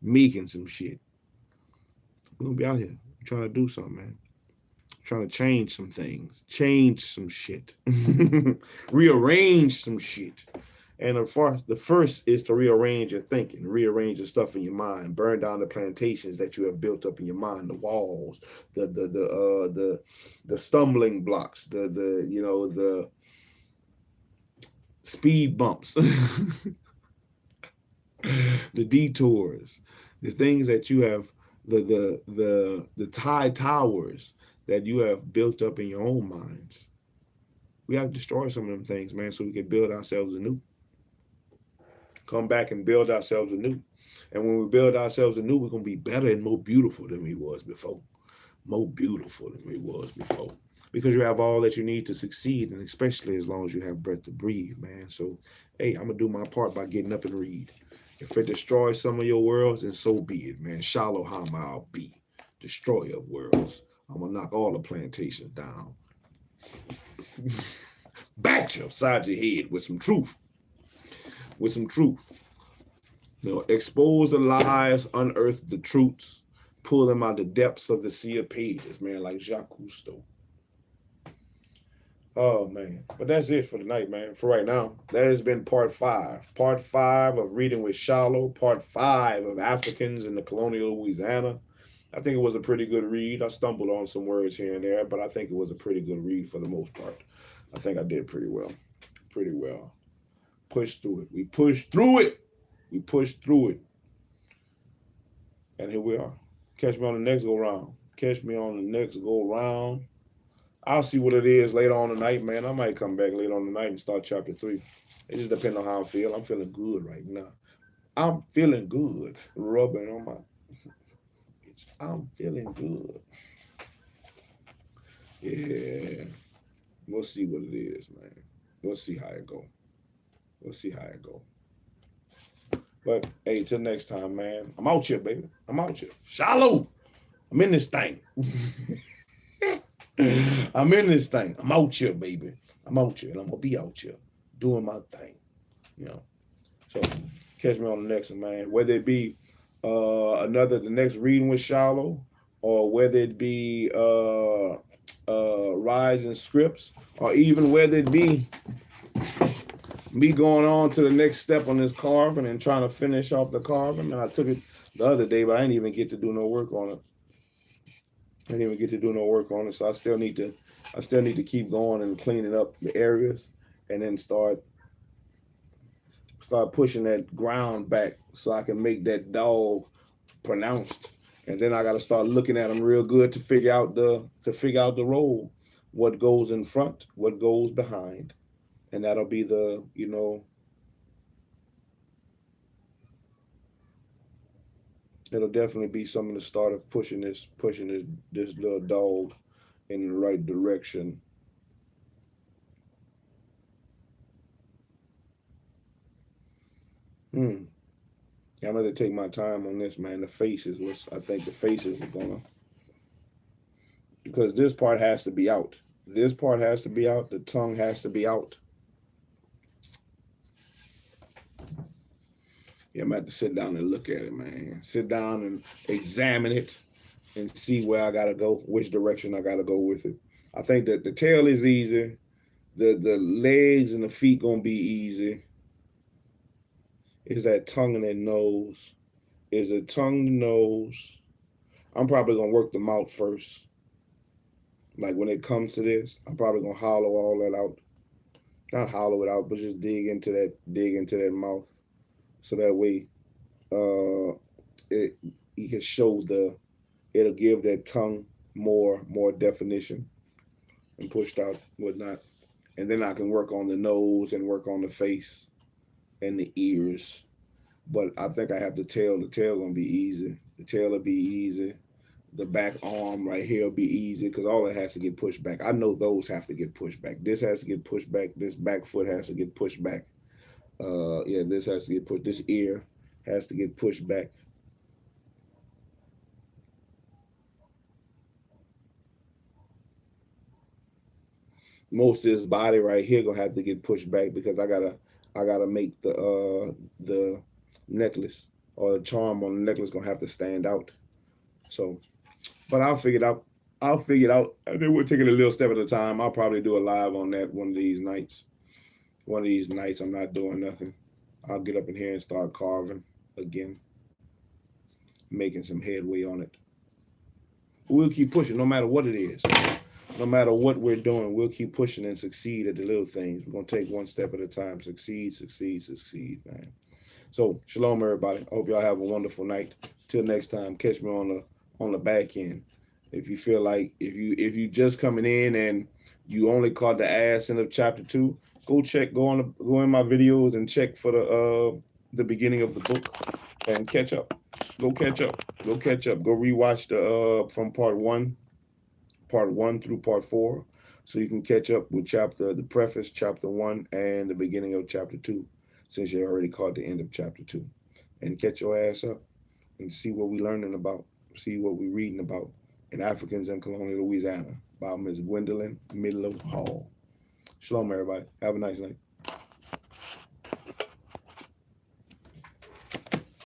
Meeking some shit. We're going to be out here. We're trying to do something, man. Trying to change some things, change some shit, rearrange some shit. And the first is to rearrange your thinking, rearrange the stuff in your mind, burn down the plantations that you have built up in your mind, the walls, the stumbling blocks, the speed bumps, the detours, the things that you have, the tide towers that you have built up in your own minds. We have to destroy some of them things, man, so we can build ourselves anew. Come back and build ourselves anew. And when we build ourselves anew, we're going to be better and more beautiful than we was before. More beautiful than we was before. Because you have all that you need to succeed, and especially as long as you have breath to breathe, man. So, hey, I'm going to do my part by getting up and read. If it destroys some of your worlds, then so be it, man. SHALOM I'll be. Destroyer of worlds. I'm gonna knock all the plantations down. Bat you upside your head with some truth. With some truth. You know, expose the lies, unearth the truths, pull them out the depths of the sea of pages, man, like Jacques Cousteau. Oh, man. But that's it for tonight, man. For right now, that has been part 5. Part 5 of Reading with SHILO. Part 5 of Africans in the Colonial Louisiana. I think it was a pretty good read. I stumbled on some words here and there, but I think it was a pretty good read for the most part. I think I did pretty well. Pretty well. Pushed through it. We pushed through it. We pushed through it. And here we are. Catch me on the next go round. Catch me on the next go round. I'll see what it is later on tonight, man. I might come back later on tonight and start chapter 3. It just depends on how I feel. I'm feeling good right now. I'm feeling good. Rubbing on my... I'm feeling good. Yeah. We'll see what it is, man. We'll see how it go. We'll see how it go. But, hey, till next time, man. I'm out here, baby. I'm out here. SHALOM. I'm in this thing. I'm in this thing. I'm out here, baby. I'm out here, and I'm going to be out here doing my thing. You know. So, catch me on the next one, man. Whether it be the next reading with SHILO, or whether it be Rising Scripts, or even whether it be me going on to the next step on this carving and trying to finish off the carving. And I took it the other day, but I didn't even get to do no work on it. I didn't even get to do no work on it. So I still need to keep going and cleaning up the areas, and then start pushing that ground back so I can make that dog pronounced. And then I got to start looking at them real good to figure out the role, what goes in front, what goes behind. And that'll be the, you know, it'll definitely be some of the start of pushing this little dog in the right direction. I'm going to take my time on this, man. The faces was, I think the faces are gonna, because this part has to be out. This part has to be out. The tongue has to be out. Yeah, I'm going to have to sit down and look at it, man. Sit down and examine it and see where I got to go, which direction I got to go with it. I think that the tail is easy. The legs and the feet going to be easy. Is that tongue and that nose? Is the tongue the nose? I'm probably going to work the mouth first. Like when it comes to this, I'm probably going to hollow all that out. Not hollow it out, but just dig into that mouth. So that way, you can show it'll give that tongue more definition and pushed out, whatnot. And then I can work on the nose and work on the face and the ears. But I think I have the tail. The tail gonna be easy. The tail will be easy. The back arm right here will be easy because all it has to get pushed back. I know those have to get pushed back. This has to get pushed back. This back foot has to get pushed back. Yeah, this has to get pushed. This ear has to get pushed back. Most of this body right here gonna have to get pushed back because I gotta make the necklace or the charm on the necklace gonna have to stand out. So, but I'll figure it out. And then we'll take it a little step at a time. I'll probably do a live on that one of these nights. One of these nights I'm not doing nothing. I'll get up in here and start carving again, making some headway on it. We'll keep pushing no matter what it is. No matter what we're doing, we'll keep pushing and succeed at the little things. We're going to take one step at a time. Succeed, man. So, shalom, everybody. I hope y'all have a wonderful night. Till next time, catch me on the back end. If you feel like, if you just coming in and you only caught the ass end of chapter 2, go in my videos and check for the beginning of the book and catch up. Go catch up. Go rewatch from part 1 through part 4, so you can catch up with the preface, chapter 1, and the beginning of chapter 2, since you already caught the end of chapter 2. and catch your ass up and see what we learning about, see what we reading about in Africans in Colonial Louisiana by Ms. Gwendolyn MIDLO Hall. Shalom, everybody. Have a nice night.